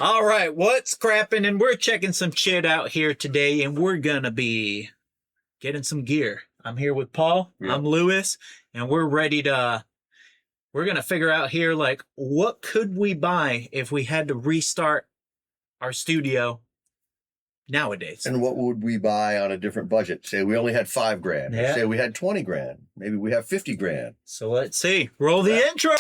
All right, what's crapping? And we're checking some shit out here today, and we're gonna be getting some gear. I'm here with Paul. Yep. I'm Lewis, and we're ready to. We're gonna figure out here, like, what could we buy if we had to restart our studio nowadays? And what would we buy on a different budget? Say we only had $5,000. Yeah. Say we had 20 grand. Maybe we have 50 grand. So let's see. Roll the intro.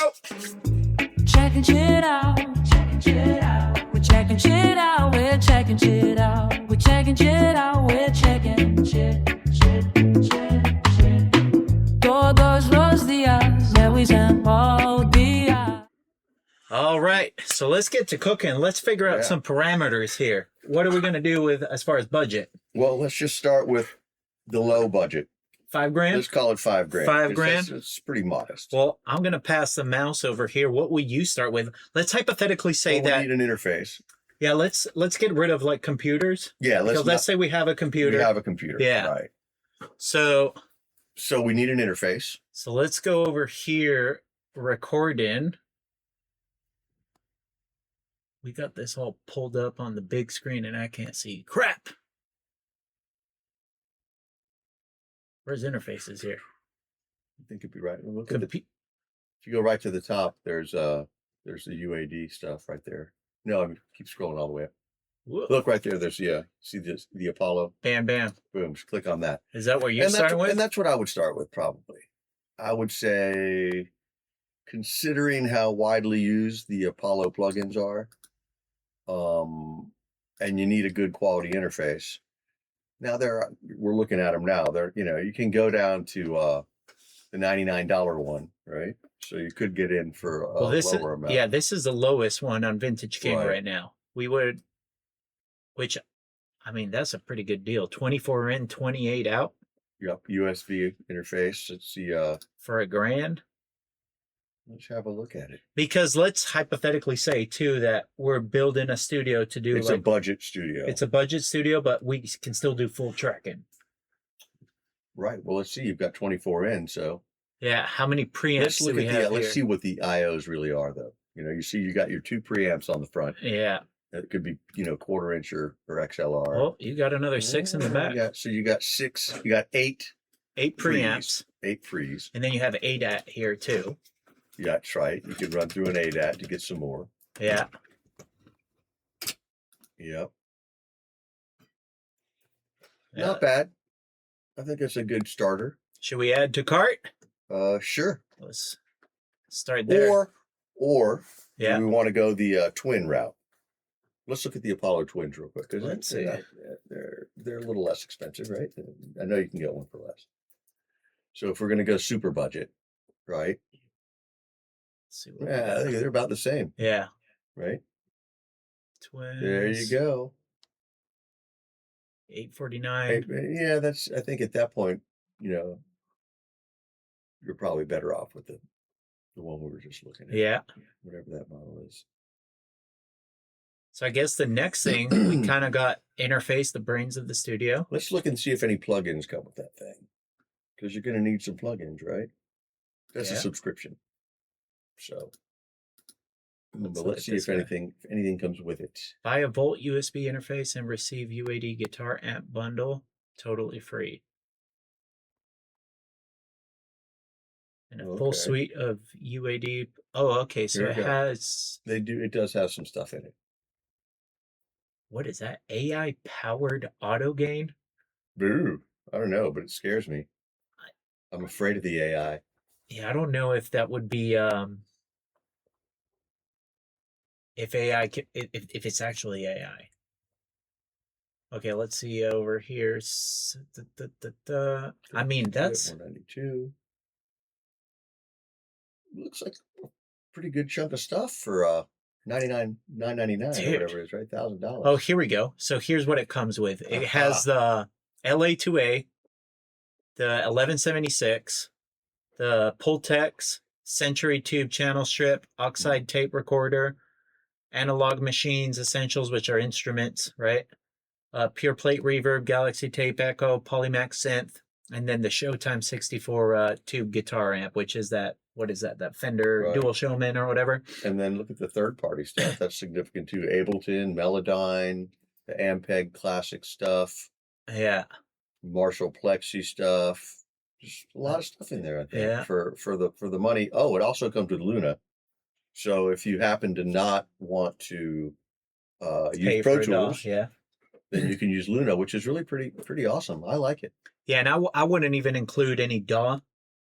Checking shit out. Checking shit out. We're checking shit out. We're checking shit out. We're checking shit out. We're checking shit. Todos los días, Lewis and Paul días. All right, so let's get to cooking. Let's figure out some parameters here. What are we going to do with as far as budget? Well, let's just start with the low budget. $5,000? Let's call it $5,000. $5,000? It's pretty modest. Well, I'm going to pass the mouse over here. What will you start with? Let's hypothetically say that... we need an interface. Yeah, let's get rid of, like, computers. Yeah, let's say we have a computer. We have a computer, yeah. Right. So we need an interface. So let's go over here, record in. We got this all pulled up on the big screen and I can't see crap. Where's interfaces here? I think it'd be right. Look at if you go right to the top, there's the UAD stuff right there. No, keep scrolling all the way up. Whoa. Look right there. There's see the Apollo. Bam, bam. Boom. Just click on that. Is that what you're starting with? And that's what I would start with, probably. I would say, considering how widely used the Apollo plugins are, and you need a good quality interface. Now we're looking at them now. You can go down to the $99 one, right? So you could get in for a lower amount. Yeah, this is the lowest one on Vintage King right now. Which, I mean, that's a pretty good deal. 24 in, 28 out. Yep, USB interface. Let's see. For $1,000. Let's have a look at it. Because let's hypothetically say, too, that we're building a studio to do... It's a budget studio. It's a budget studio, but we can still do full tracking. Right. Well, let's see. You've got 24 in, so... Yeah, how many preamps do we have here? Let's see what the IOs really are, though. You see you got your 2 preamps on the front. Yeah. It could be, 1/4 inch or XLR. Oh, you got another 6 in the back. Yeah, so you got 6, you got 8. 8 preamps. 8 pre's. And then you have ADAT here, too. Yeah, that's right. You could run through an ADAT to get some more. Yeah. Yep. Not bad. I think it's a good starter. Should we add to cart? Sure. Let's start there. Or do we want to go the twin route? Let's look at the Apollo twins real quick. Let's see. They're a little less expensive, right? I know you can get one for less. So if we're going to go super budget, right? Let's see I think they're about the same. Yeah. Right? Twins. There you go. $849. Yeah, I think at that point, you're probably better off with the one we were just looking at. Yeah. Whatever that model is. So I guess the next thing, we kind of got interface, the brains of the studio. Let's look and see if any plugins come with that thing. Because you're going to need some plugins, right? That's a subscription. So, but let's see if anything comes with it. Buy a Volt USB interface and receive UAD guitar amp bundle, totally free. And a full suite of UAD. Oh, okay. So it does have some stuff in it. What is that? AI powered auto gain? Boo. I don't know, but it scares me. I'm afraid of the AI. Yeah, I don't know if that would be if it's actually AI. Okay, let's see over here. I mean, that's 192. Looks like a pretty good chunk of stuff for $999 or whatever it is, right? $1,000. Oh, here we go. So here's what it comes with. It has the LA2A, the 1176, the Pultex Century Tube channel strip, oxide tape recorder, analog machines essentials, which are instruments, right? Pure plate reverb, Galaxy tape echo, Polymax synth, and then the Showtime 64 tube guitar amp, which is that what is that? That Fender Right. Dual Showman or whatever. And then look at the third-party stuff. That's significant too. Ableton, Melodyne, the Ampeg classic stuff, Yeah. Marshall Plexi stuff. Just a lot of stuff in there, I think, Yeah. for the money. Oh, it also comes with Luna. So if you happen to not want to Pay use Pro for it all, Tools, yeah. then you can use Luna, which is really pretty awesome. I like it. Yeah, and I wouldn't even include any DAW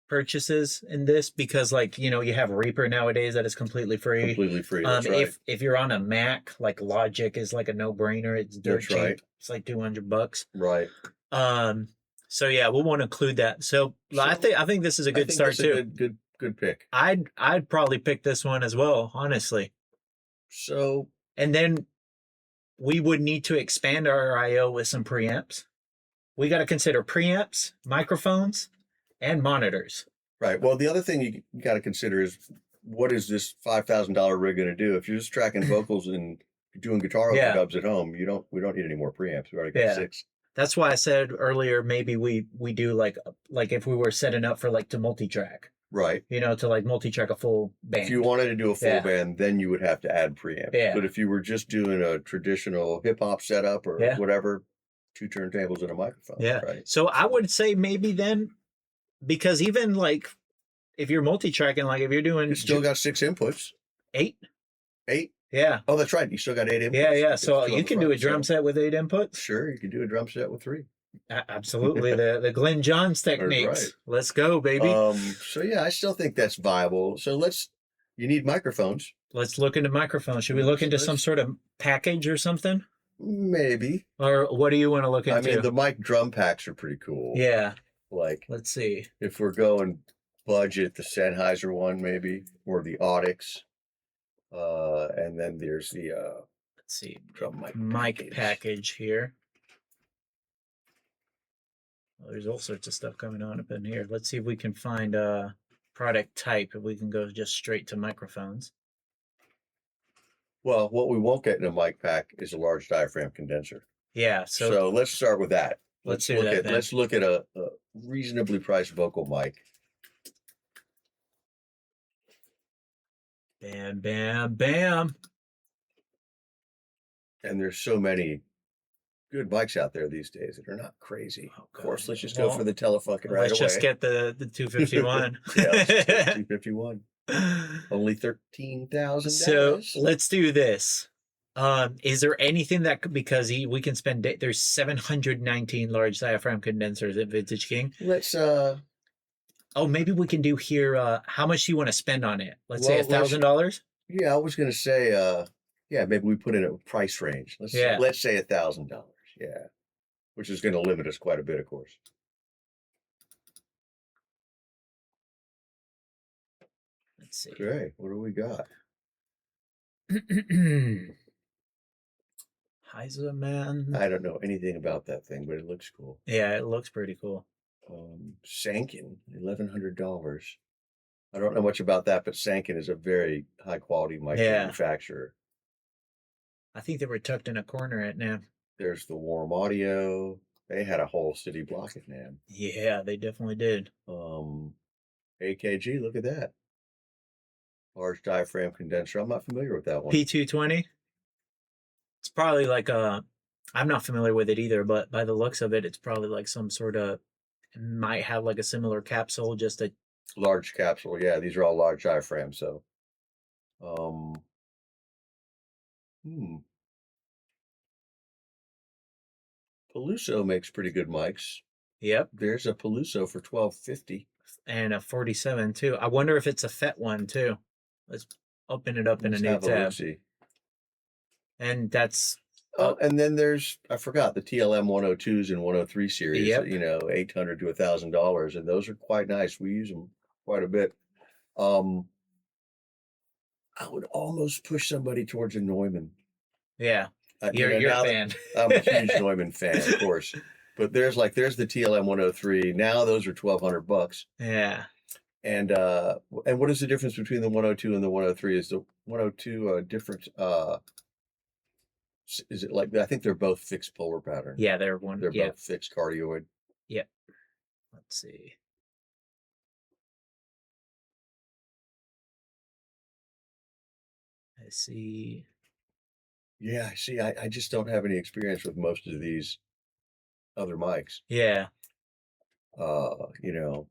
purchases in this because, like, you know, you have Reaper nowadays that is completely free. Completely free. That's right. If you're on a Mac, like Logic is like a no-brainer. It's dirt That's cheap. right. It's like $200. Right. So yeah, we'll want to include that. So I think this is a good start too. Good pick. I'd probably pick this one as well, honestly. So, and then we would need to expand our I/O with some preamps. We got to consider preamps, microphones, and monitors. Right. Well, the other thing you got to consider is what is this $5,000 rig going to do? If you're just tracking vocals and doing guitar overdubs at home, we don't need any more preamps. We already got 6. That's why I said earlier maybe we do like if we were setting up for like to multi-track. Right. You know, to like multi-track a full band. If you wanted to do a full band, then you would have to add preamps. Yeah. But if you were just doing a traditional hip hop setup or whatever, 2 turntables and a microphone. Yeah. Right. So I would say maybe then, because even like if you're multi-tracking, like if you're doing, you still got 6 inputs. 8. 8. Yeah. Oh, that's right. You still got 8 inputs. Yeah. So you can do a drum set with 8 inputs. Sure, you can do a drum set with 3. Absolutely. the Glenn Johns techniques. Right. Let's go, baby. So yeah, I still think that's viable. So you need microphones. Let's look into microphones. Should we look into some sort of package or something? Maybe. Or what do you want to look into? I mean, the mic drum packs are pretty cool. Yeah. Like, let's see. If we're going budget, the Sennheiser one maybe, or the Audix. And then there's the let's see, drum mic package here. Well, there's all sorts of stuff coming on up in here. Let's see if we can find a product type, if we can go just straight to microphones. Well, what we won't get in a mic pack is a large diaphragm condenser. Yeah. So let's start with that. Let's look at a reasonably priced vocal mic. Bam, bam, bam. And there's so many good mics out there these days that are not crazy. Oh, of course, let's just go for the Telefunken right away. Let's just get the 251. Yeah, let's just get the 251. Only $13,000. So let's do this. Is there anything that because we can spend? There's 719 large diaphragm condensers at Vintage King. Let's Oh, maybe we can do here. How much do you want to spend on it? Let's say $1,000. Yeah, I was gonna say maybe we put in a price range. Let's say $1,000. Yeah, which is going to limit us quite a bit, of course. Let's see. Okay, what do we got? Heiser, man. I don't know anything about that thing, but it looks cool. Yeah, it looks pretty cool. Sanken, $1,100. I don't know much about that, but Sanken is a very high quality mic manufacturer. I think they were tucked in a corner at NAMM. There's the Warm Audio. They had a whole city block at NAMM. Yeah, they definitely did. AKG, look at that. Large diaphragm condenser. I'm not familiar with that one. P220. It's probably like I'm not familiar with it either, but by the looks of it, it's probably like some sort of, might have like a similar capsule, just a large capsule. Yeah, these are all large diaphragms. So, Peluso makes pretty good mics. Yep. There's a Peluso for $1,250. And a 47 too. I wonder if it's a FET one too. Let's open it up in a new tab. And that's and then there's, I forgot, the TLM 102s and 103 series. Yep. You know, $800 to $1,000, and those are quite nice. We use them quite a bit. I would almost push somebody towards a Neumann. Yeah. You're a fan. I'm a huge Neumann fan, of course. But there's the TLM 103. Now those are $1,200. Yeah. And what is the difference between the 102 and the 103? Is the 102 different? Is it like, I think they're both fixed polar pattern. Yeah, they're both fixed cardioid. Yep. Let's see. see. Yeah, see, I just don't have any experience with most of these other mics. Yeah. You know,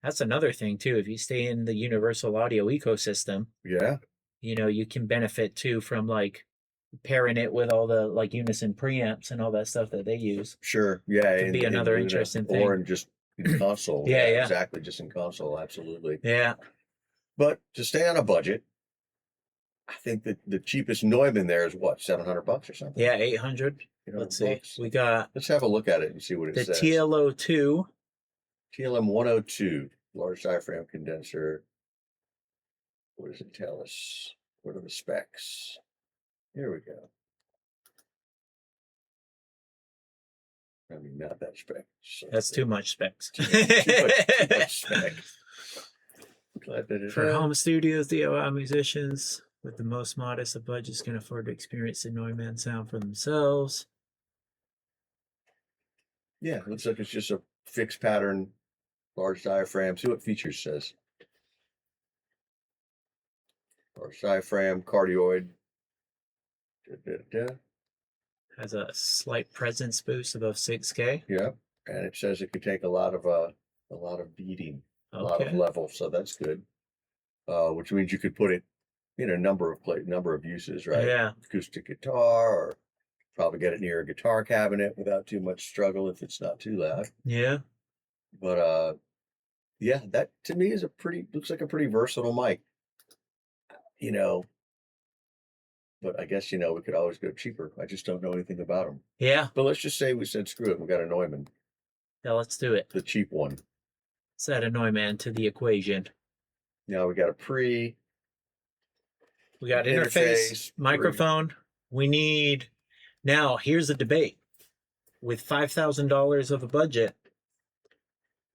That's another thing too. If you stay in the universal audio ecosystem, yeah, you can benefit too from like pairing it with all the like unison preamps and all that stuff that they use. sure, yeah, Could be another interesting or thing. in just in console. Yeah, yeah. Exactly, just in console, absolutely. Yeah. But to stay on a budget, I think that the cheapest Neumann there is what, $700 or something? Yeah, 800. 800 Let's see. bucks. We got Let's have a look at it and see what it the says. TLO2. TLM 102, large diaphragm condenser. What does it tell us? What are the specs? Here we go. I mean, not that spec. So That's too much specs. too much spec. For home studios, DIY musicians with the most modest of budgets can afford to experience the Neumann sound for themselves. Yeah, looks like it's just a fixed pattern, large diaphragm. See what features says. Large diaphragm, cardioid. Has a slight presence boost above 6K. Yeah, and it says it could take a lot of beating, a lot of Okay. level, so that's good. Which means you could put it in a number of uses, right? Yeah. Acoustic guitar, or probably get it near a guitar cabinet without too much struggle if it's not too loud. Yeah. But yeah, that to me is looks like a pretty versatile mic. But I guess we could always go cheaper. I just don't know anything about them. Yeah. But let's just say we said screw it. We got a Neumann, Yeah, let's do it. the cheap one. Let's add a Neumann to the equation. Now we got a We got interface, microphone. We need. Now, here's the debate. With $5,000 of a budget,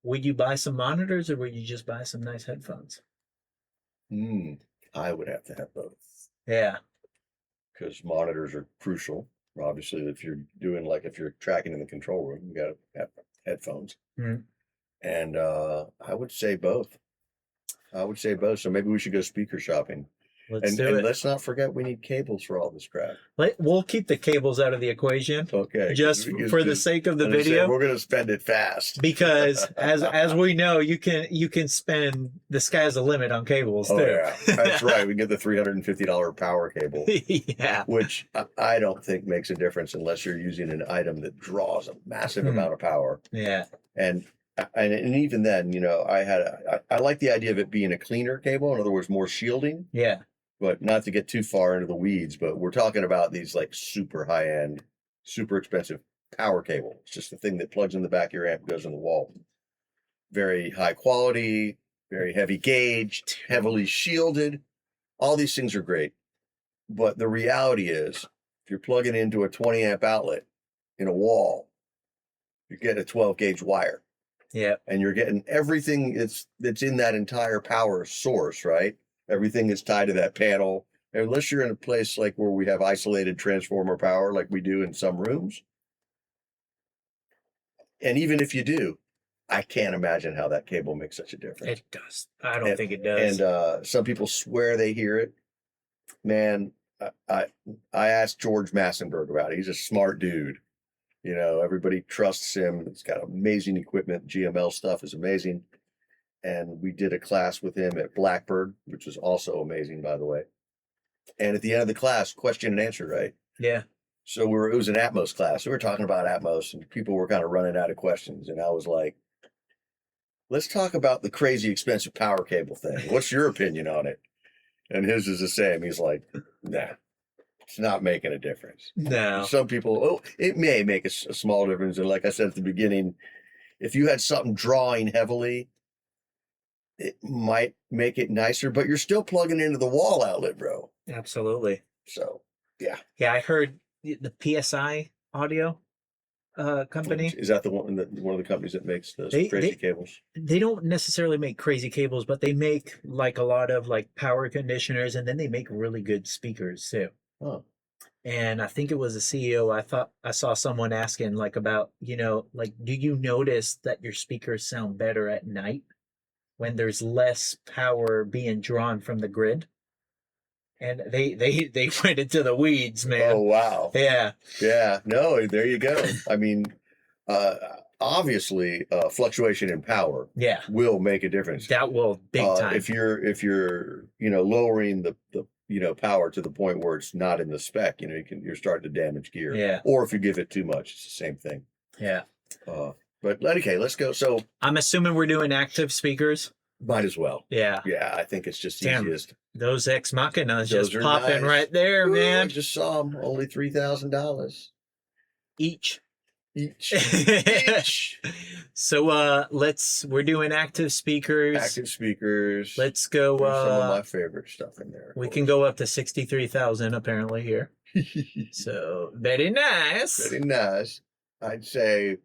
would you buy some monitors or would you just buy some nice headphones? I would have to have both. Yeah. Because monitors are crucial. Obviously, if you're tracking in the control room, you got to have headphones. Mhm. And I would say both. So maybe we should go speaker shopping. Let's do it. Let's not forget we need cables for all this crap. We'll keep the cables out of the equation. Okay. Just for the sake of the video. We're going to spend it fast. Because as we know, you can spend the sky's the limit on cables too. Oh, yeah. That's right. We get the $350 power cable. Yeah. Which I don't think makes a difference unless you're using an item that draws a massive amount of power. Yeah. And even then, I like the idea of it being a cleaner cable. In other words, more shielding. Yeah. But not to get too far into the weeds, but we're talking about these like super high-end, super expensive power cable. It's just the thing that plugs in the back of your amp, goes in the wall. Very high quality, very heavy gauge, heavily shielded. All these things are great. But the reality is, if you're plugging into a 20 amp outlet in a wall, you get a 12 gauge wire. Yeah. And you're getting everything that's in that entire power source, right? Everything is tied to that panel. Unless you're in a place like where we have isolated transformer power like we do in some rooms. And even if you do, I can't imagine how that cable makes such a difference. It does. I don't think it does. And some people swear they hear it. Man, I asked George Massenberg about it. He's a smart dude. Everybody trusts him. He's got amazing equipment. GML stuff is amazing. And we did a class with him at Blackbird, which was also amazing, by the way. And at the end of the class, question and answer, right? Yeah. So it was an Atmos class. We were talking about Atmos, and people were kind of running out of questions. And I was like, let's talk about the crazy expensive power cable thing. What's your opinion on it? And his is the same. He's like, nah, it's not making a difference. No. Some people, it may make a small difference. And like I said at the beginning, if you had something drawing heavily, it might make it nicer, but you're still plugging into the wall outlet, bro. Absolutely. So, yeah. Yeah, I heard the PSI audio company. Is that one of the companies that makes those crazy cables? They don't necessarily make crazy cables, but they make like a lot of like power conditioners, and then they make really good speakers too. Oh. And I think it was a CEO. I thought I saw someone asking like about, like, do you notice that your speakers sound better at night when there's less power being drawn from the grid? and they went into the weeds, man. Oh wow. Yeah. Yeah. No, there you go. I mean, obviously, fluctuation in power Yeah. will make a difference. That will big time. If you're lowering the power to the point where it's not in the spec, you're starting to damage gear. Yeah. Or if you give it too much, it's the same thing. Yeah. But okay, let's go. So I'm assuming we're doing active speakers. might as well. Yeah. Yeah, I think it's just Damn. easiest. Those Ex Machinas Those just are popping nice. right there, Ooh, I man. just saw them. Only $3,000 Each. each. So we're doing active speakers. Active speakers. Let's go. There's some of my favorite stuff in there. We can go up to 63,000 apparently here. So very nice. Very nice. I'd say,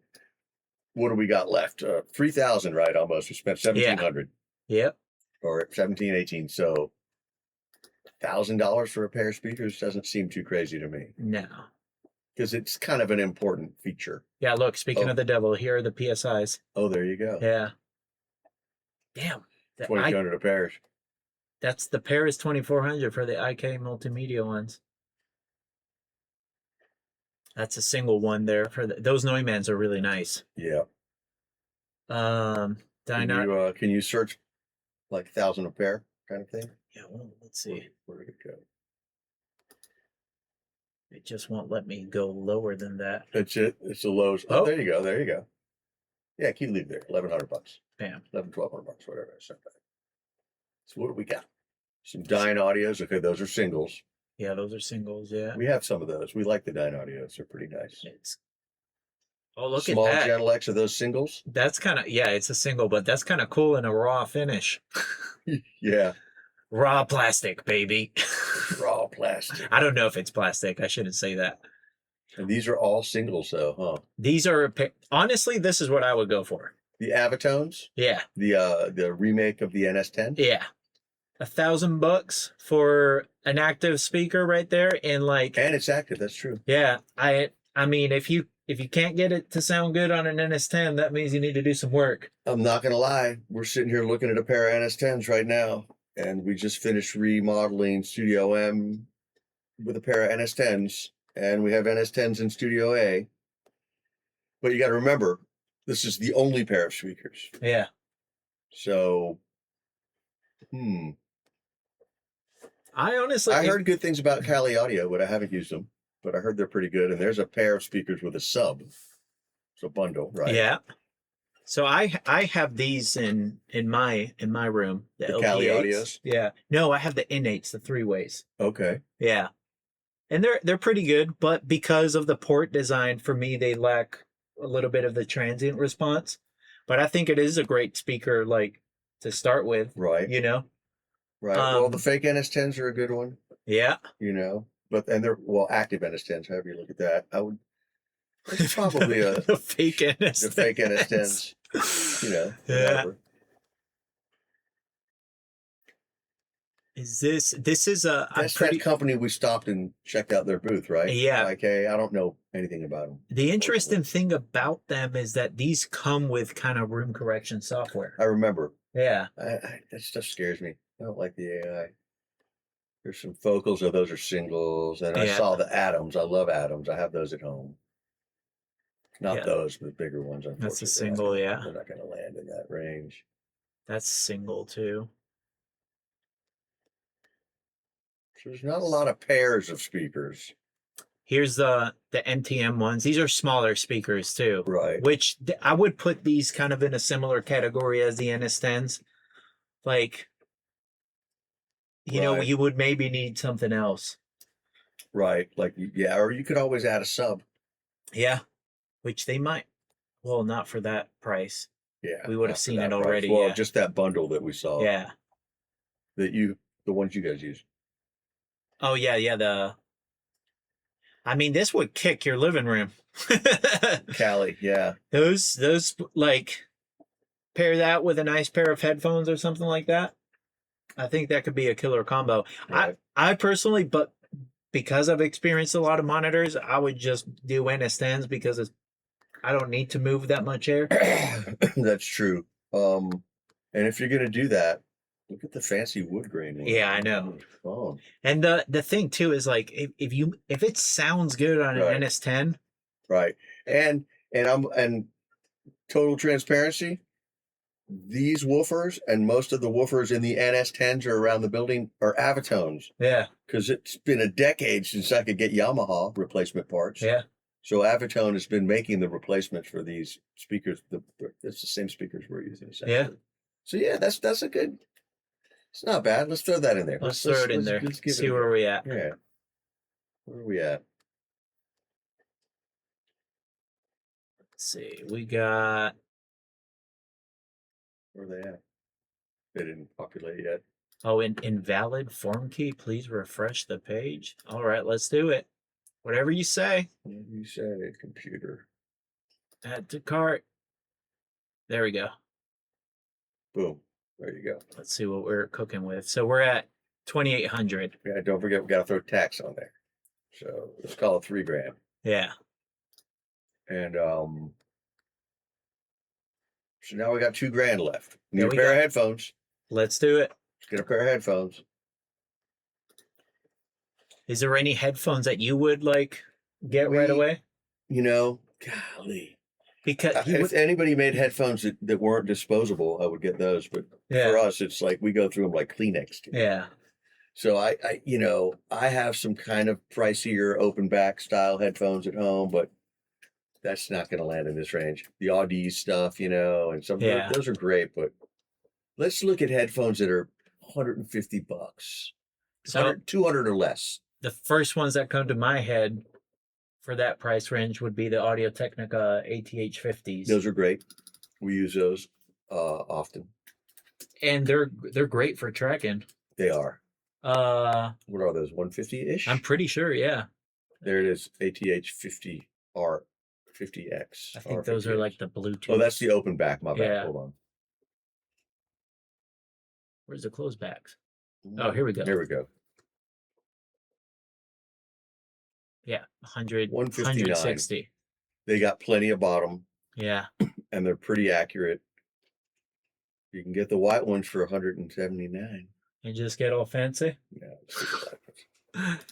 what do we got left? 3,000, right? Almost. We spent 1,700 Yep. or 17, 18. So $1,000 for a pair of speakers doesn't seem too crazy to me No. because it's kind of an important feature. Yeah. Look. Speaking of the devil, here are the PSIs. Oh, there you go. Yeah. Damn. 2,200 a pair. That's the pair is 2,400 for the IK multimedia ones. That's a single one there for those Neumanns are really nice. Yeah. Dynar. Can you search like 1,000 a pair kind of thing? Yeah. Well, let's see. Where did it go? It just won't let me go lower than that. That's it. It's the lows. Oh, there you go. There you go. Yeah, keep leave there. $1,100. Bam. $1,100, whatever. So what do we got? Some Dyne audios. Okay, those are singles. Yeah, those are singles. Yeah. We have some of those. We like the Dyne audios. They're pretty nice. Oh, look Small at that. Channel X, are those singles? That's kind of, it's a single, but that's kind of cool in a raw finish. Yeah. Raw plastic, baby. Raw plastic. I don't know if it's plastic. I shouldn't say that. And these are all singles, though, huh? These are, honestly, this is what I would go for. The Avatones? Yeah. The remake of the NS10? Yeah. $1,000 for an active speaker right there, and And it's active, that's true. Yeah, I mean, if you can't get it to sound good on an NS10, that means you need to do some work. I'm not gonna lie, we're sitting here looking at a pair of NS10s right now, and we just finished remodeling Studio M with a pair of NS10s, and we have NS10s in Studio A. But you got to remember, this is the only pair of speakers. Yeah. So, I honestly, I heard good things about Cali Audio, but I haven't used them. But I heard they're pretty good. And there's a pair of speakers with a sub. It's a bundle, right? Yeah. So I have these in my room. The Cali LP8s. Audios? Yeah. No, I have the N8s, the 3-ways. Okay. Yeah. And they're pretty good, but because of the port design, for me, they lack a little bit of the transient response. But I think it is a great speaker, like, to start with. Right. Right. Well, the fake NS10s are a good one. Yeah. And they're active NS10s, however you look at that. It's probably the fake NS10s. The fake NS10s. Yeah. Whatever. This is a That's that company we stopped and checked out their booth, right? Yeah. Okay, I don't know anything about them. The interesting thing about them is that these come with kind of room correction software. I remember. Yeah. That stuff scares me. I don't like the AI. There's some focals, those are singles, and I saw the Atoms. I love Atoms. I have those at home. Not those, but bigger ones. Unfortunately, that's a single. Yeah. They're not going to land in that range. That's single too. So there's not a lot of pairs of speakers. Here's the NTM ones. These are smaller speakers too. Right. Which I would put these kind of in a similar category as the NS10s. Like, you would maybe need something else. Right. Like, yeah, or you could always add a sub. Yeah. Which they might. Well, not for that price. Yeah. We would have seen it already. Well, just that bundle that we saw. Yeah. The ones you guys use. Oh, yeah. I mean, this would kick your living room. Cali, yeah. Those like, pair that with a nice pair of headphones or something like that. I think that could be a killer combo. Right. I personally, but because I've experienced a lot of monitors, I would just do NS10s because I don't need to move that much air. That's true. And if you're going to do that, Look at the fancy wood grain one. Yeah, I know. Oh, And the thing too is like if it sounds good on an Right. NS10, right. And total transparency, these woofers and most of the woofers in the NS10s are around the building are Avatones. yeah, Because it's been a decade since I could get Yamaha replacement parts. yeah. So Avatone has been making the replacements for these speakers. It's the same speakers we're using. Yeah. So yeah, that's a good. It's not bad. Let's throw that in there. Let's throw it in there. Let's give See it a where go. we at. Yeah. Where are we at? Let's see. We got. Where are they at? They didn't populate yet. Oh, invalid form key. Please refresh the page. All right, let's do it. Whatever you say. You said it, computer. Add to cart. There we go. Boom. There you go. Let's see what we're cooking with. So we're at 2,800. Yeah, don't forget we got to throw tax on there. So let's call it $3,000. Yeah. And so now we got $2,000 left. Need There a we pair go. of headphones. Let's do it. Let's get a pair of headphones. Is there any headphones that you would like get right away? You know, golly. Because If anybody made headphones that weren't disposable, I would get those. But yeah, for us, it's like we go through them like Kleenex. yeah, So I have some kind of pricier open back style headphones at home, but that's not going to land in this range. The Audi stuff, and some Yeah. those are great, but let's look at headphones that are $150, So 200 or less. the first ones that come to my head for that price range would be the Audio Technica ATH 50s, Those are great. We use those often. and they're great for tracking. They are. Uh, What are those? 150-ish? I'm pretty sure. Yeah, There it is. ATH 50R 50X. I think those are R50X. like the Bluetooth. Oh, that's the open back. My bad. Yeah. Hold on. Where's the closed backs? Oh, here we go. Here we go. Yeah, 100, 159. 160. They got plenty of bottom, Yeah, and they're pretty accurate. You can get the white ones for 179. and just get all fancy. Yeah, let's see what happens.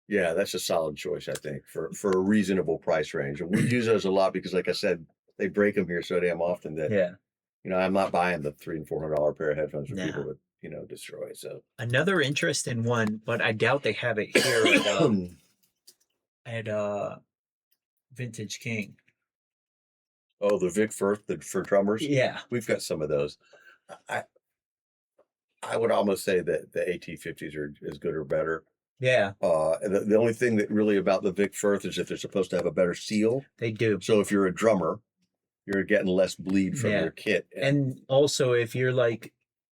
Yeah, that's a solid choice, I think, for a reasonable price range. And we use those a lot because, like I said, they break them here so damn often that Yeah. I'm not buying the $300 and $400 pair of headphones for No. people to destroy. So Another interesting one, but I doubt they have it here at Vintage King. oh, the Vic Firth for drummers. Yeah, We've got some of those. I would almost say that the AT50s are as good or better. yeah, The only thing that really about the Vic Firth is that they're supposed to have a better seal. they do. So if you're a drummer, you're getting less bleed from Yeah. your kit. And also, if you're like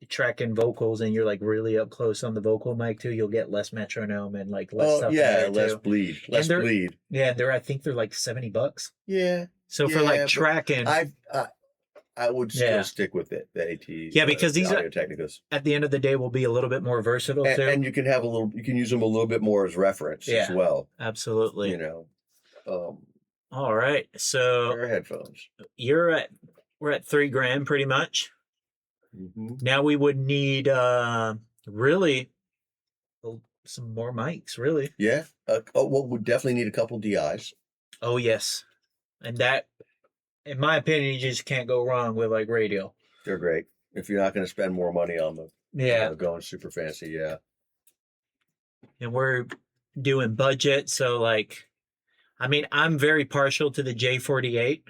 tracking vocals and you're like really up close on the vocal mic too, you'll get less metronome and like less stuff. In there less too. bleed. And Less they're- bleed. Yeah, I think they're like $70. Yeah. So for Yeah, like but tracking, I would still Yeah. stick with it, the AT. Yeah, because these are- Audio Technicas. at the end of the day, will be a little bit more versatile too. And you can you can use them a little bit more as reference as Yeah. well. Absolutely. All right. So Pair of headphones. we're at $3,000 pretty much. Mm-hmm. Now we would need really some more mics, really. Yeah. Well, we definitely need a couple DIs. Oh yes. And that, in my opinion, you just can't go wrong with like radio. They're great. If you're not going to spend more money on them, Yeah. going super fancy. Yeah. And we're doing budget, so like, I mean, I'm very partial to the J48,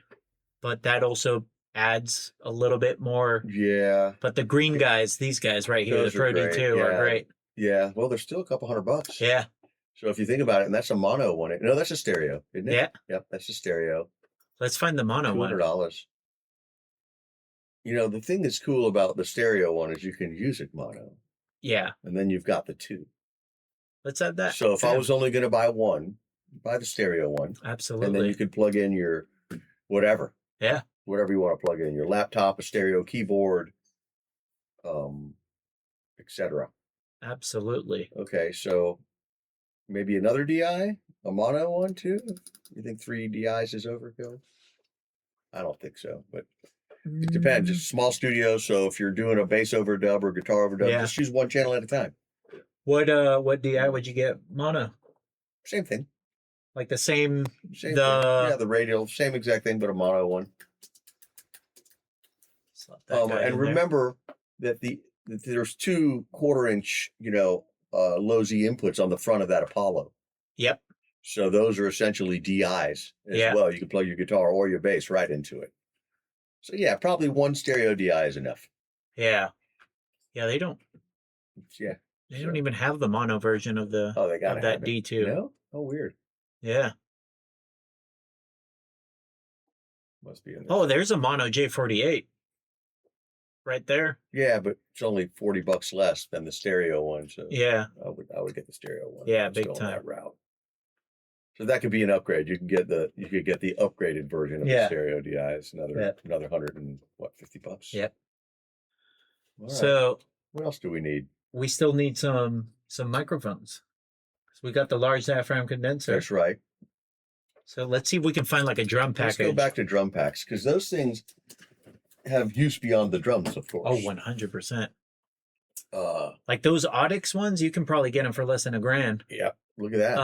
but that also adds a little bit more. Yeah. But the green guys, these guys right here, Those the are Pro great, D2 are yeah. great. Yeah. Well, they're still a couple $100. Yeah. So if you think about it, and that's a mono one. No, that's a stereo, isn't it? Yeah. Yep. That's a stereo. Let's find the mono one. $200. The thing that's cool about the stereo one is you can use it mono, Yeah. and then you've got the two. Let's add that. So if I Yeah. was only going to buy one, buy the stereo one, Absolutely. and then you could plug in your whatever. Yeah. Whatever you want to plug in, your laptop, a stereo keyboard, etc. Absolutely. Okay, so maybe another DI, a mono one too. You think 3 DIs is overkill? I don't think so, but It depends. It's a small studio, so if you're doing a bass overdub or guitar overdub, Yeah. just use one channel at a time. What DI would you get? Mono? Same thing. Like the same Same thing. Yeah, the radial, same exact thing, but a mono one. Slap that guy in And there. remember that there's 2 1/4-inch, low Z inputs on the front of that Apollo. Yep. So those are essentially DIs as Yeah. well. You can plug your guitar or your bass right into it. So yeah, probably one stereo DI is enough. Yeah. Yeah, they don't Yeah. they don't even have the mono version of the Oh, they got of that D2. No? Oh, weird. Yeah. Must be in there. Oh, there's a mono J48. Right there. Yeah, but it's only $40 less than the stereo one. So Yeah. I would get the stereo one. Yeah, Let's big go on time. that route. So that could be an upgrade. You could get the upgraded version of the Yeah. stereo DIs. Another $150. Yep. All right. So What else do we need? we still need some microphones. So we got the large diaphragm condenser. That's right. So let's see if we can find like a drum Let's package. go back to drum packs because those things have use beyond the drums, of course. Oh, 100%. Uh, Like those Audix ones, you can probably get them for less than $1,000. yeah. Look at that.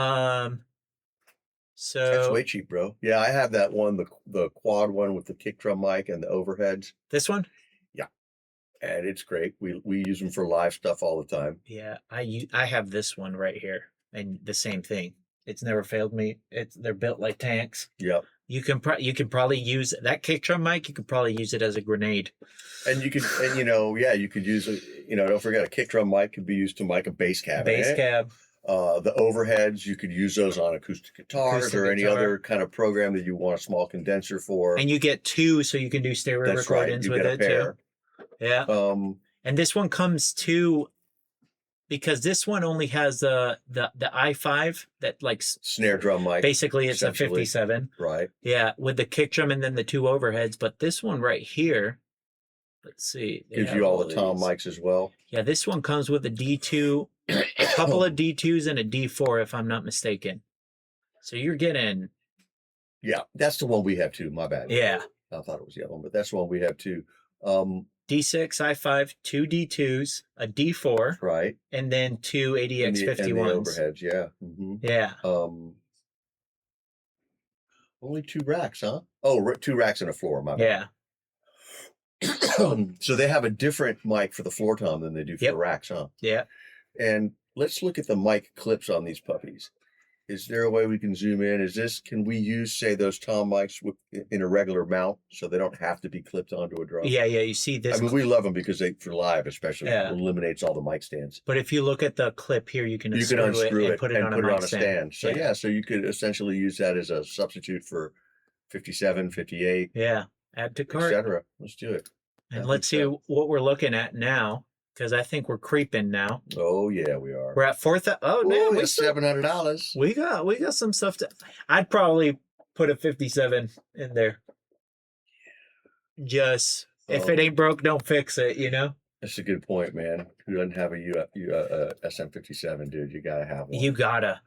That's That's way cheap, bro. Yeah, I have that one, the quad one with the kick drum mic and the overheads, this one? and it's great. We use them for live stuff all the time. Yeah, I have this one right here, and the same thing. It's never failed me. They're built like tanks. Yep. You can probably use that kick drum mic. You could probably use it as a grenade. And you could, you could use don't forget a kick drum mic could be used to mic a bass cab. Bass cab. The overheads, you could use those on acoustic guitars Acoustic or any guitar. other kind of program that you want a small condenser for. And you get 2, so you can do stereo That's right. recordings You with get a it pair. too. Yeah. And this one comes to, because this one only has the i5 that like Snare drum mic. basically it's a essentially. 57. Right. Yeah, with the kick drum and then the 2 overheads. But this one right here, let's see. they Gives have you all the tom these. mics as well. Yeah, this one comes with a D2, a couple of D2s and a D4 if I'm not mistaken. So you're getting, Yeah, that's the one we have too. My bad. yeah, I thought it was the other one, but that's the one we have too. D6, i5, 2 D2s, a D4, Right. and then 2 And the ADX51s. overheads, yeah. hmm Yeah. Only 2 racks, huh? Oh, 2 racks and a floor. My bad. Yeah. So they have a different mic for the floor tom than they do for Yep. the racks, huh? Yeah. And let's look at the mic clips on these puppies. Is there a way we can zoom in? Can we use, say, those tom mics in a regular mount so they don't have to be clipped onto a drum? Yeah. You see this. I mean, we love them because for live, especially, Yeah. it eliminates all the mic stands. But if you look at the clip here, you can You can unscrew and it put it on a mic stand. So yeah, so you could essentially use that as a substitute for 57, 58, Yeah. Add to cart. etc. Let's do it. And I let's see think what we're looking at now, because I think we're creeping now. Oh yeah, we are. We're at 4,000. Oh, no, it's $700. we got some stuff to. I'd probably put a 57 in there. Just if it ain't broke, don't fix it. That's a good point, man. Who doesn't have a SM57, dude? You gotta have one. You gotta.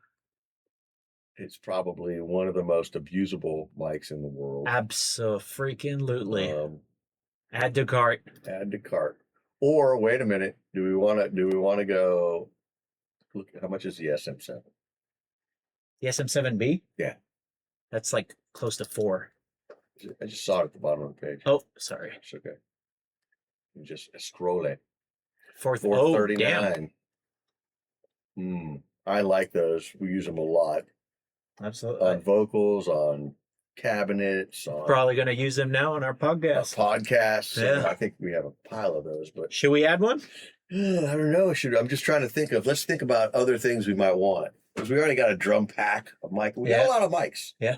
It's probably one of the most abusable mics in the world. Absolutely. Um, Add to cart. add to cart. Or wait a minute, do we want to go? Look, how much is the SM7? The SM7B. Yeah. That's like close to 4. I just saw it at the bottom of the page. Oh, sorry. It's okay. You just scroll it. 439. I like those. We use them a lot Absolutely. on vocals, on cabinets, on Probably gonna use them now on our podcast. podcasts. Yeah. I think we have a pile of those, but Should we add one? I don't know. I'm just trying to think of. Let's think about other things we might want because we already got a drum pack, a mic. We got a lot of mics. Yeah.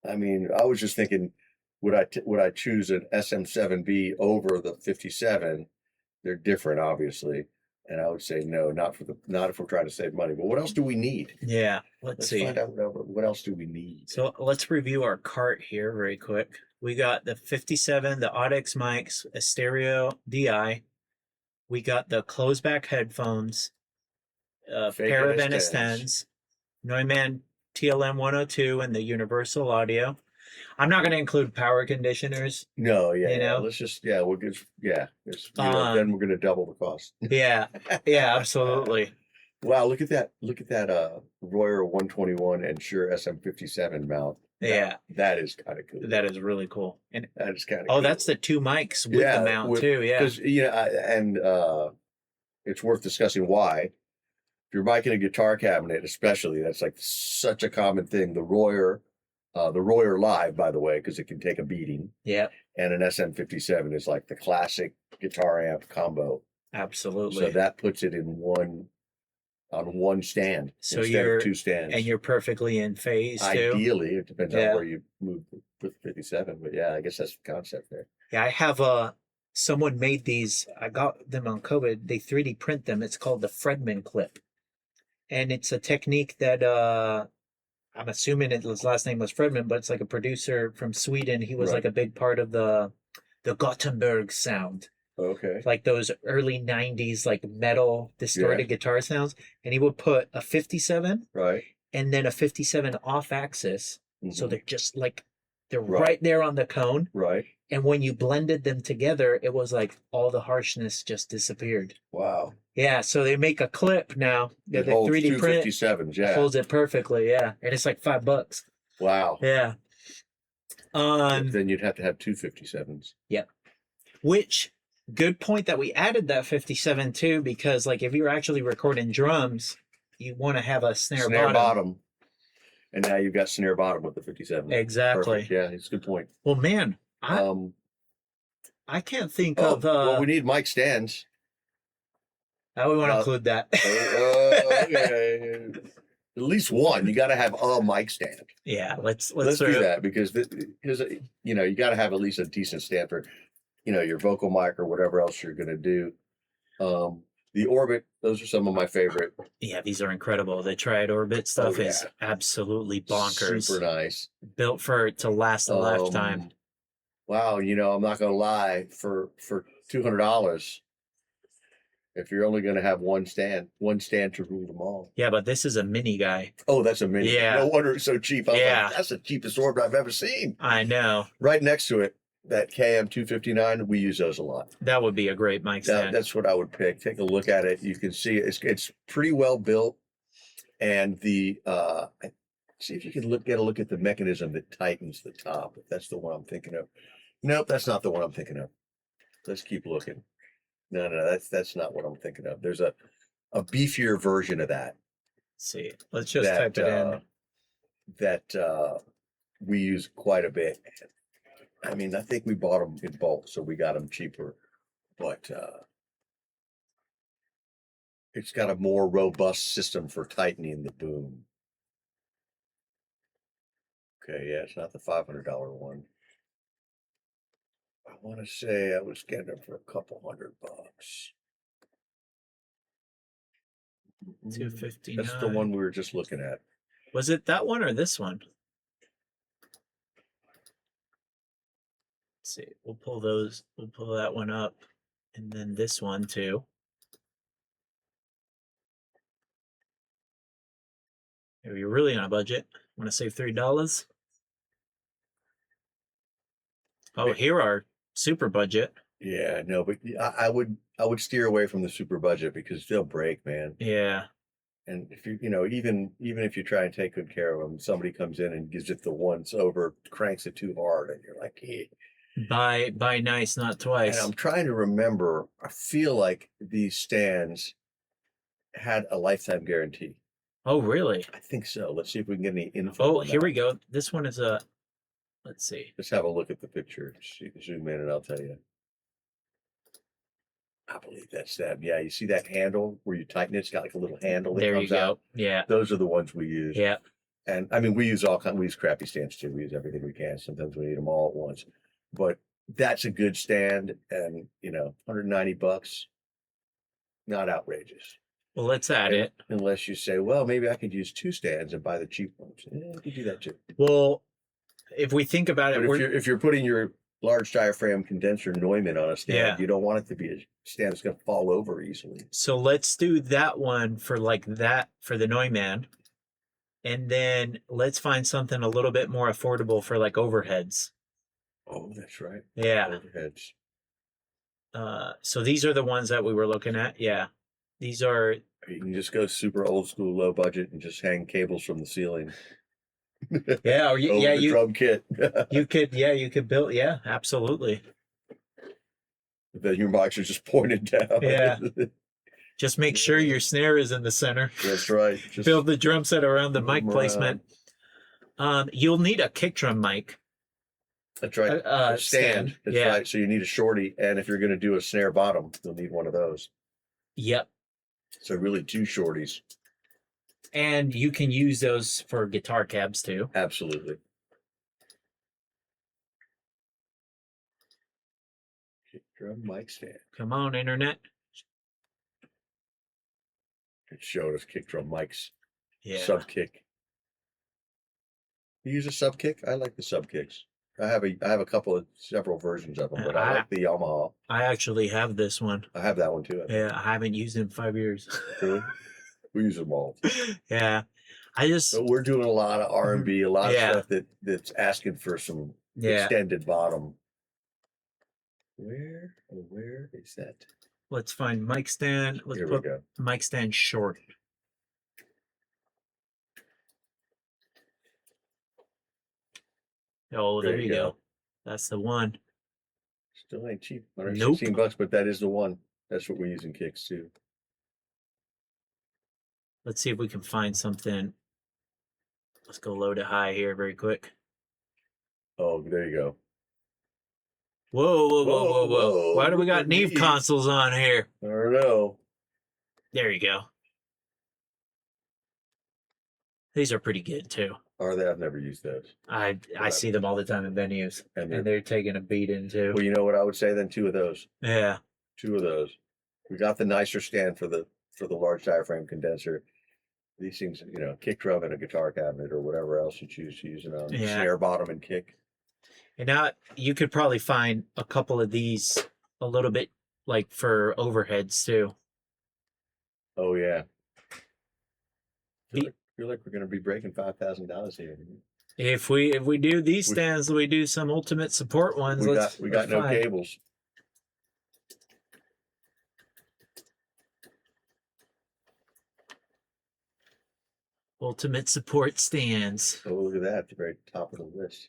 I mean, I was just thinking, would I choose an SM7B over the 57? They're different, obviously, and I would say no, not if we're trying to save money. But what else do we need? Yeah. Let's see. Find out what else do we need. So let's review our cart here very quick. We got the 57, the Audix mics, a stereo DI. We got the closeback headphones, Fake pair of NS10s. NS10s, Neumann TLM 102, and the Universal Audio. I'm not going to include power conditioners. No, yeah, You yeah. know? Let's just, yeah, we'll just, yeah. Then we're gonna double the cost. Yeah, yeah, absolutely. Wow, look at that! Look at that! Royer 121 and Shure SM57 mount. Yeah, That is kind of cool. that is really cool. And That is kind of oh, cool. that's the 2 mics with the mount too. Yeah, because it's worth discussing why. If you're miking a guitar cabinet, especially, that's like such a common thing. The Royer Live, by the way, because it can take a beating. Yeah, And an SM57 is like the classic guitar amp combo. absolutely. So that puts it on one stand instead of 2 stands. And you're perfectly in phase too. Ideally, it depends on where you move with 57, but yeah, I guess that's the concept there. Yeah, I have someone made these. I got them on COVID. They 3D print them. It's called the Fredman clip, and it's a technique that I'm assuming his last name was Fredman, but it's like a producer from Sweden. He was like a big part of the Gothenburg sound. Okay. Like those early 90s like metal distorted guitar sounds, and he would put a 57 and then a 57 off axis, so they're just like they're right there on the cone, and when you blended them together, it was like all the harshness just disappeared. Wow. Yeah, so they make a clip now that the 3D print 57s, holds it perfectly. Yeah, and it's like $5. Wow. Yeah. Then you'd have to have 2 57s. Yeah. Which good point that we added that 57 too, because like if you're actually recording drums, you want to have a snare bottom. And now you've got snare bottom with the 57. Exactly. Perfect. Yeah, it's a good point. Well, man, I can't think of. Well, we need mic stands. How we want to include that? Okay. At least one. You got to have a mic stand. Yeah, let's do that because you got to have at least a decent stand for your vocal mic or whatever else you're going to do. The Orbit, those are some of my favorite. Yeah, these are incredible. The Triad Orbit stuff is absolutely bonkers. Super nice. Built to last a lifetime. Wow, I'm not going to lie, for $200, if you're only going to have one stand to rule them all. Yeah, but this is a mini guy. Oh, that's a mini. Yeah. No wonder it's so cheap. Like, that's the cheapest Orbit I've ever seen. I know. Right next to it, that KM259, we use those a lot. That would be a great mic stand. That's what I would pick. Take a look at it. You can see it's pretty well built, and see if you can get a look at the mechanism that tightens the top. If that's the one I'm thinking of. Nope, that's not the one I'm thinking of. Let's keep looking. No, that's not what I'm thinking of. There's a beefier version of that. Let's see. Let's just type it in. That we use quite a bit. I mean, I think we bought them in bulk, so we got them cheaper, but it's got a more robust system for tightening the boom. Okay, yeah, it's not the $500 one. I want to say I was getting them for a couple $100. $259. That's the one we were just looking at. Was it that one or this one? See, we'll pull that one up, and then this one too. If you're really on a budget, want to save $3? Oh, here are super budget. Yeah, no, but I would steer away from the super budget because they'll break, man. Yeah. And if even if you try and take good care of them, somebody comes in and gives it the once over, cranks it too hard, and you're like, hey. Buy nice, not twice. And I'm trying to remember. I feel like these stands had a lifetime guarantee. Oh, really? I think so. Let's see if we can get any info. Oh, here we go. This one is a. Let's see. Let's have a look at the picture. Zoom in, and I'll tell you. I believe that's them. Yeah, you see that handle where you tighten it? It's got like a little handle that comes out. Yeah. Those are the ones we use. Yeah. And I mean, we use we use crappy stands too. We use everything we can. Sometimes we need them all at once. But that's a good stand, and $190, not outrageous. Well, let's add it. Unless you say, well, maybe I could use 2 stands and buy the cheap ones. You could do that too. Well, if we think about it, if you're putting your large diaphragm condenser Neumann on a stand, you don't want it to be a stand that's going to fall over easily. So let's do that one for the Neumann. And then let's find something a little bit more affordable for like overheads. Oh, that's right. Yeah. Overheads. So these are the ones that we were looking at. Yeah. These are, You can just go super old school, low budget, and just hang cables from the ceiling. yeah, or Over yeah, the drum kit. you could build, yeah, absolutely. The humbox is just pointed down. Yeah. Just make sure your snare is in the center. That's right. Just Build the drum set around the move mic 'em placement. You'll need a kick drum mic. That's right. A stand. That's yeah. right. So you need a shorty, and if you're going to do a snare bottom, you'll need one of those. Yep. So really, two shorties. And you can use those for guitar cabs too. Absolutely. Kick drum mic stand. Come on, internet. It showed us kick drum mics. Yeah. Sub kick. You use a sub kick? I like the sub kicks. I have several versions of them, but I like the Yamaha. I actually have this one. I have that one too. Yeah, I haven't used it in 5 years. Really? We use them all. Yeah. So we're doing a lot of R&B, a lot of stuff that's asking for some extended bottom. Where is that? Let's find mic stand. Let's put mic stand short. Oh, there you go. That's the one. Still ain't cheap. $116, but that is the one. That's what we use in kicks too. Let's see if we can find something. Let's go low to high here very quick. Oh, there you go. Whoa. Why do we got Neve consoles on here? I don't know. There you go. These are pretty good too. Are they? I've never used those. I see them all the time in venues, and they're taking a beating too. Well, you know what I would say then? 2 of those. Yeah. 2 of those. We got the nicer stand for the large diaphragm condenser. These things, kick drum and a guitar cabinet or whatever else you choose to use it on. Snare bottom and kick. And now you could probably find a couple of these a little bit like for overheads too. Oh yeah. Feel like we're going to be breaking $5,000 here. If we do these stands, we do some ultimate support ones. We got no cables. Ultimate support stands. Oh, look at that at the very top of the list.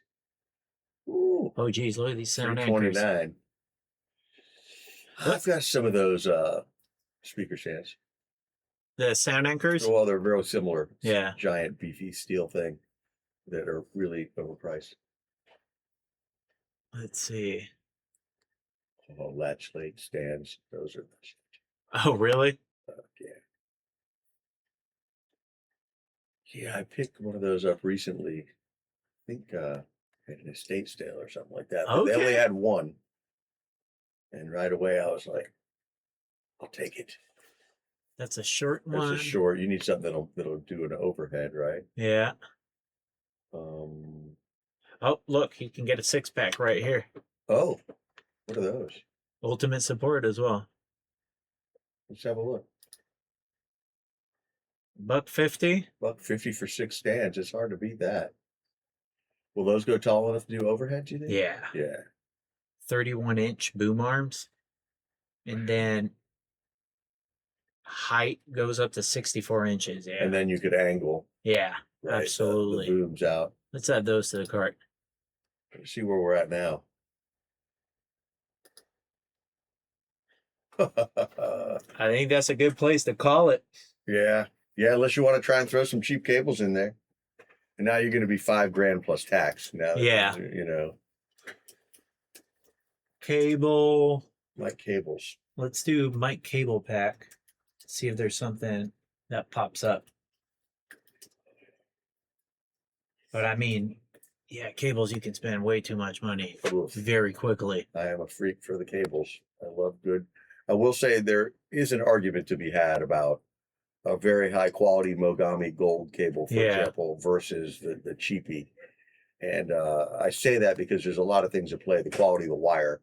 Ooh. Oh geez, look at these sound anchors. $329. I've got some of those speaker stands. The sound anchors? Well, they're very similar. Yeah. Giant beefy steel thing that are really overpriced. Let's see. Oh, latch plate stands. Those are the shit. Oh, really? Yeah. Yeah, I picked one of those up recently. I think at an estate sale or something like that. But they only had one. And right away I was like, I'll take it. That's a short one. That's a short. You need something that'll do an overhead, right? Yeah. Oh, look, you can get a 6-pack right here. Oh, what are those? Ultimate support as well. Let's have a look. $150. $150 for 6 stands. It's hard to beat that. Will those go tall enough to do overhead, do you think? Yeah. Yeah. 31-inch boom arms. And then height goes up to 64 inches. Yeah. And then you could angle. Yeah, right, absolutely. The booms out. Let's add those to the cart. Let's see where we're at now. I think that's a good place to call it. Yeah. Yeah, unless you want to try and throw some cheap cables in there. And now you're going to be $5,000 plus tax. Now, yeah. Cable. Mic cables. Let's do mic cable pack. See if there's something that pops up. But I mean, yeah, cables, you can spend way too much money very quickly. I am a freak for the cables. I love good. I will say there is an argument to be had about a very high quality Mogami gold cable, for example, versus the cheapie. And I say that because there's a lot of things at play. The quality of the wire,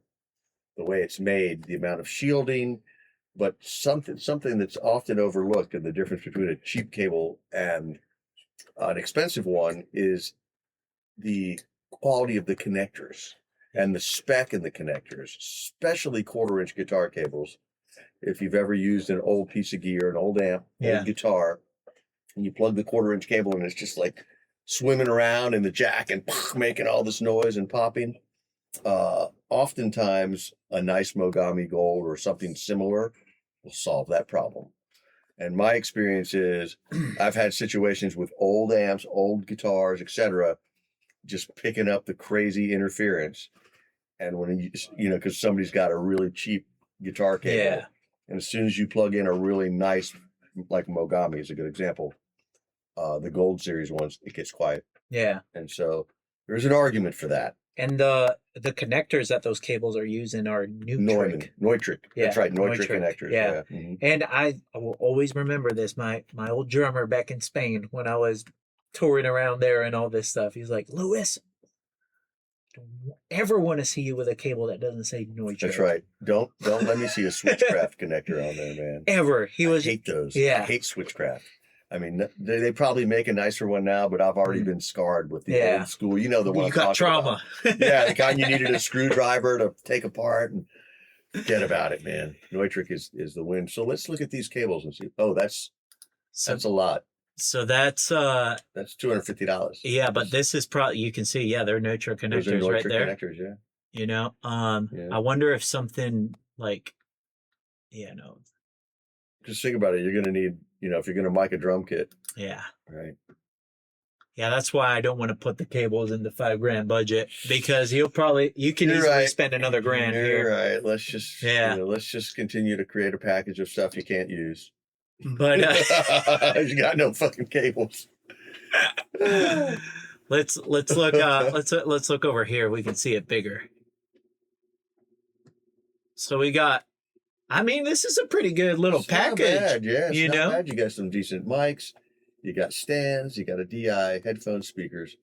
the way it's made, the amount of shielding, but something that's often overlooked in the difference between a cheap cable and An expensive one is the quality of the connectors and the spec in the connectors, especially 1/4-inch guitar cables. If you've ever used an old piece of gear, an old amp, Yeah. old guitar, and you plug the 1/4-inch cable and it's just like swimming around in the jack and making all this noise and popping. Oftentimes a nice Mogami Gold or something similar will solve that problem. And my experience is I've had situations with old amps, old guitars, etc., just picking up the crazy interference. And when you know, because somebody's got a really cheap guitar cable, Yeah. and as soon as you plug in a really nice, like Mogami is a good example, the Gold Series ones, it gets quiet. Yeah. And so there's an argument for that. And the connectors that those cables are using are Neutrik. Neutrik. Yeah, That's right. Neutrik Neutrik. connectors. Yeah. Mhm. And I will always remember this. My old drummer back in Spain, when I was touring around there and all this stuff, he's like, Lewis, don't ever want to see you with a cable that doesn't say Neutrik. That's right. Don't let me see a Switchcraft connector on there, man. Ever. He was I hate those. Yeah. I hate Switchcraft. I mean, they probably make a nicer one now, but I've already been scarred with the Yeah. old school. You know the one You I'm got talking trauma. about. Yeah, the kind you needed a screwdriver to take apart, and forget about it, man. Neutrik is the win. So let's look at these cables and see. Oh, that's a lot. So that's That's $250. yeah, but this is probably, you can see, yeah, they're Neutrik Those are connectors right Neutrik there. connectors, yeah. You know, Yeah. I wonder if something like, no, Just think about it. You're going to need, if you're going to mic a drum kit, yeah. right? Yeah, that's why I don't want to put the cables in the $5,000 budget, because you can You're easily right. spend another $1,000 You're here. right. Let's just let's just continue to create a package of stuff you can't use. But You got no fucking cables. let's look let's look over here. We can see it bigger. So we got, I mean, this is a pretty good little It's not package. bad, yeah, it's you not know? bad. You got some decent mics. You got stands. You got a DI, headphone speakers.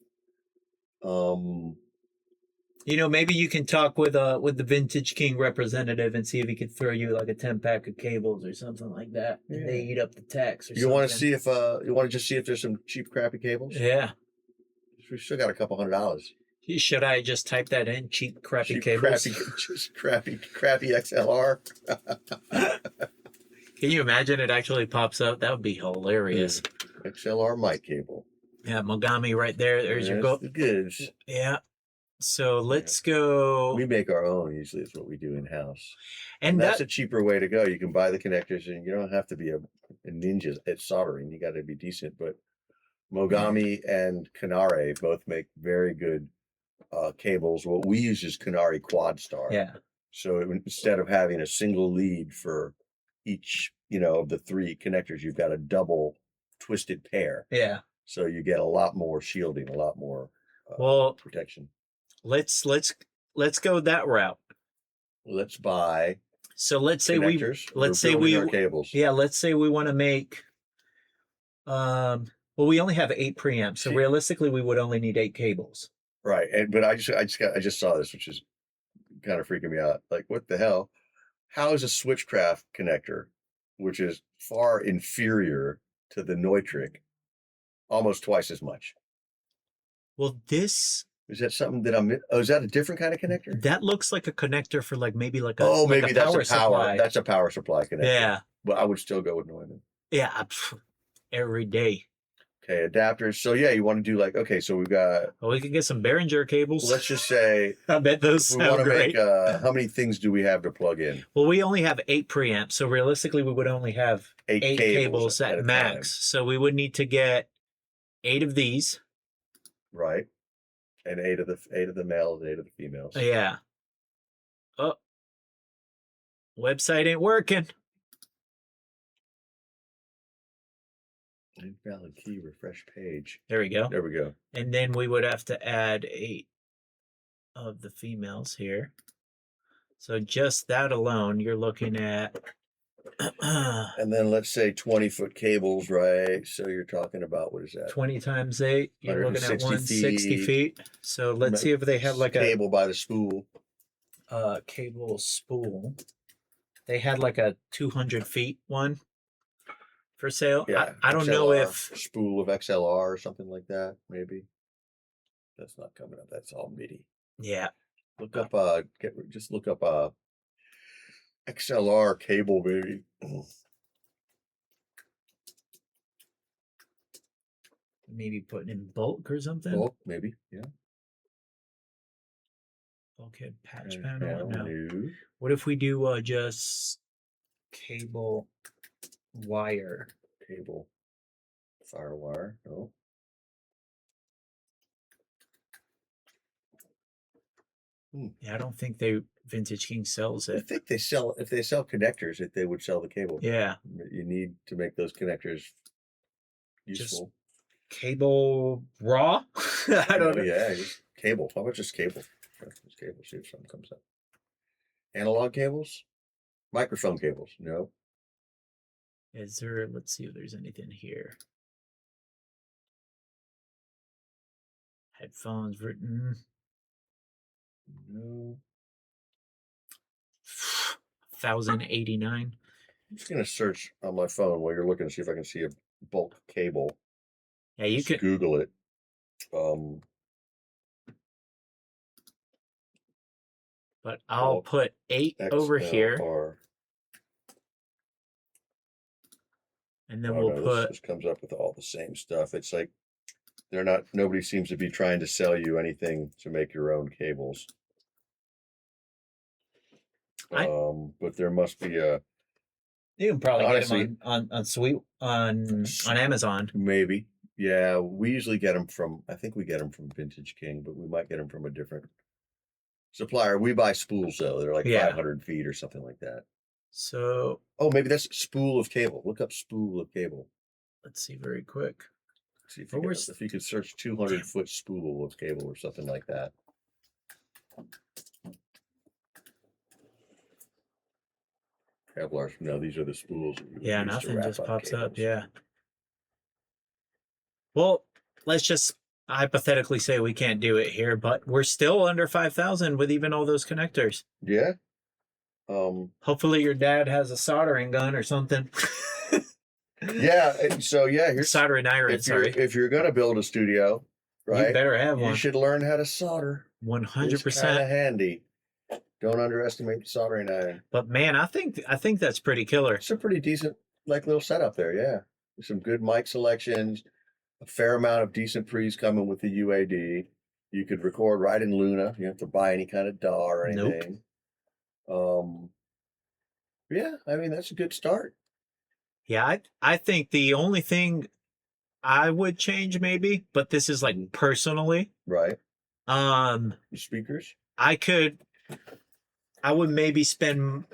Maybe you can talk with the Vintage King representative and see if he could throw you like a 10-pack of cables or something like that. And Yeah. they eat up the tax or You something. want to see if you want to just see if there's some cheap, crappy cables? Yeah. We still got a couple $100. Should I just type that in? Cheap, crappy Cheap, cables? crappy XLR. Can you imagine it actually pops up? That would be hilarious. XLR mic cable. Yeah, Mogami right there. There's your That's go. the goods. Yeah. So let's go. We make our own. Usually, is what we do in house. And That's a cheaper way to go. You can buy the connectors, and you don't have to be a ninja at soldering. You got to be decent. But Mogami and Canare both make very good cables. What we use is Canare Quad Star. Yeah. So instead of having a single lead for each, of the 3 connectors, you've got a double twisted pair. Yeah. So you get a lot more shielding, a lot more protection. Let's go that route. Let's buy. So let's say connectors. let's say we our cables. Yeah, let's say we want to make well, we only have 8 preamps, so realistically we would only need 8 cables. Right. But I just saw this, which is kind of freaking me out. Like, what the hell? How is a Switchcraft connector, which is far inferior to the Neutrik, almost twice as much? Well, this is that something that I'm? Oh, is that a different kind of connector? That looks like a connector for maybe a maybe a that's power a power. supply. That's a power supply connector. Yeah, but I would still go with Neumann. Yeah, every day. Okay, adapters. So yeah, you want to do so we've got. Well, we can get some Behringer cables. Let's just say. I bet those sound great. How many things do we have to plug in? Well, we only have 8 preamps, so realistically, we would only have 8 cables at max. Time. So we would need to get 8 of these. Right. And 8 of the males, 8 of the females. Yeah. Oh. Website ain't working. Invalid key, refresh page. There we go. There we go. And then we would have to add 8 of the females here. So just that alone, you're looking at and then let's say 20-foot cables, right? So you're talking about, what is that? 20 times 8, you're looking at 160 feet. feet. So let's see if they have like cable by the spool. Cable spool. They had like a 200 feet one for sale. Yeah, I don't know XLR, if spool of XLR or something like that. Maybe that's not coming up. That's all MIDI. yeah. Look up just look up XLR cable, maybe. Maybe putting in bulk or something. Oh, maybe, yeah. Bulkhead patch And panel. No. no. What if we do just cable wire? Cable, firewire. No. Yeah, I don't think Vintage King sells I it. think if they sell connectors, if they would sell the cable. Yeah. You need to make those connectors useful. Just cable raw? I don't know. Yeah, just cable. How about just cable? Just cable, see if something comes up. Analog cables? Microphone cables? No. Is there, let's see if there's anything here. Headphones written. No. 1089. I'm just gonna search on my phone while you're looking to see if I can see a bulk cable. Yeah, you Just could Google it. but I'll bulk put 8 over here. XLR. And then Oh, we'll no, put this comes up with all the same stuff. It's like nobody seems to be trying to sell you anything to make your own cables. But there must be a you can probably honestly, get them on Amazon. Maybe. Yeah, we usually get them from, I think we get them from Vintage King, but we might get them from a different supplier. We buy spools though. They're like 500 feet or something like that. So, oh, maybe that's spool of cable. Look up spool of cable. Let's see very quick. See if you could search 200-foot spool of cable or something like that. Kevlar. No, these are the spools. Yeah, nothing just pops up. Yeah. Well, let's just hypothetically say we can't do it here, but we're still under 5,000 with even all those connectors. Yeah. Hopefully your dad has a soldering gun or something. Yeah. So yeah, here's soldering iron. If you're gonna build a studio, right? You better have one. You should learn how to solder. 100%. Kind of handy. Don't underestimate the soldering iron. But man, I think that's pretty killer. It's a pretty decent little setup there. Yeah. There's some good mic selections. A fair amount of decent pre's coming with the UAD. You could record right in Luna. You don't have to buy any kind of DAW or anything. Nope. Yeah, I mean that's a good start. Yeah, I think the only thing I would change maybe, but this is like personally. Right. The speakers. I would maybe spend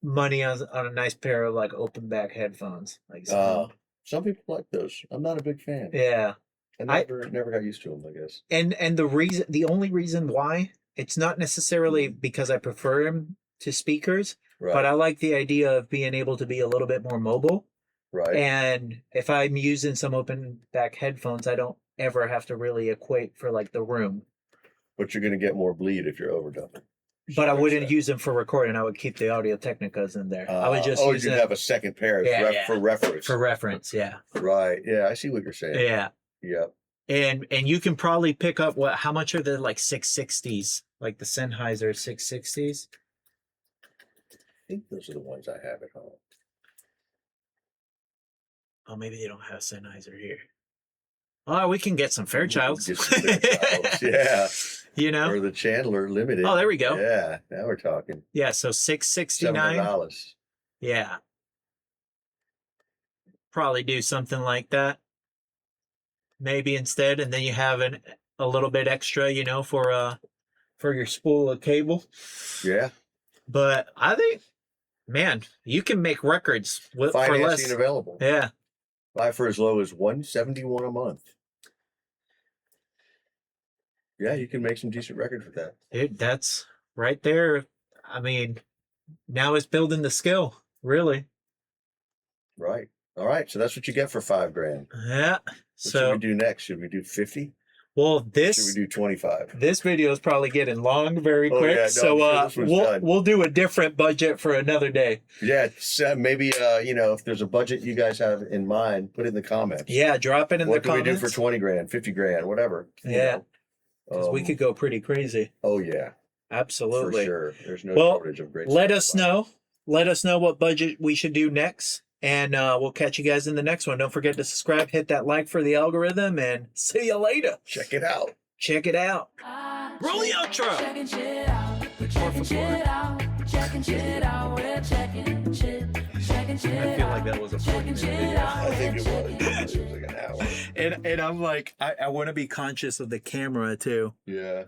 money on a nice pair of like open back headphones. Like some people like those. I'm not a big fan. Yeah. I never got used to them, I guess. And the only reason why, it's not necessarily because I prefer them to speakers, right. But I like the idea of being able to be a little bit more mobile. Right. And if I'm using some open back headphones, I don't ever have to really equate for like the room. But you're going to get more bleed if you're overdubbing. But I wouldn't use them for recording. I would keep the Audio Technicas in there. I would just use you'd have a second pair for reference. For reference, yeah. Right. Yeah, I see what you're saying. Yeah. Yep. And you can probably pick up how much are the like 660s? Like the Sennheiser 660s? I think those are the ones I have at home. Oh, maybe they don't have Sennheiser here. Oh, we can get some Fairchilds. Yeah. You know? Or the Chandler Limited. Oh, there we go. Yeah, now we're talking. Yeah, so $669. $700. Yeah. Probably do something like that. Maybe instead, and then you have a little bit extra, you know, for your spool of cable. Yeah. But I think, man, you can make records for less. Available. Yeah. Buy for as low as $171 a month. Yeah, you can make some decent records with that. Dude, that's right there. I mean, now it's building the skill, really. Right. All right. So that's what you get for $5,000. Yeah. What should we do next? Should we do 50? Well, Should this we do 25? this video is probably getting long very Oh, quick, yeah, no, so I'm sure this one's done. we'll do a different budget for another day. Yeah, maybe you know, if there's a budget you guys have in mind, put it in the comments. Yeah, drop it in What the do we comments. do for 20 grand, 50 grand, whatever? you Yeah. know? Because we could go pretty crazy. Oh yeah, Absolutely. for sure. There's no Well, shortage of great. Let stuff us to buy. know. Let us know what budget we should do next. And we'll catch you guys in the next one. Don't forget to subscribe, hit that like for the algorithm, and see you later. Check it out. Check it out. Roll the outro. Checking shit out. We're checking shit out. We're checking shit out. We're checking shit. Checking shit out. I feel like that was a 40-minute video. I think it was. It was like an hour. And I'm like, I want to be conscious of the camera too. Yeah.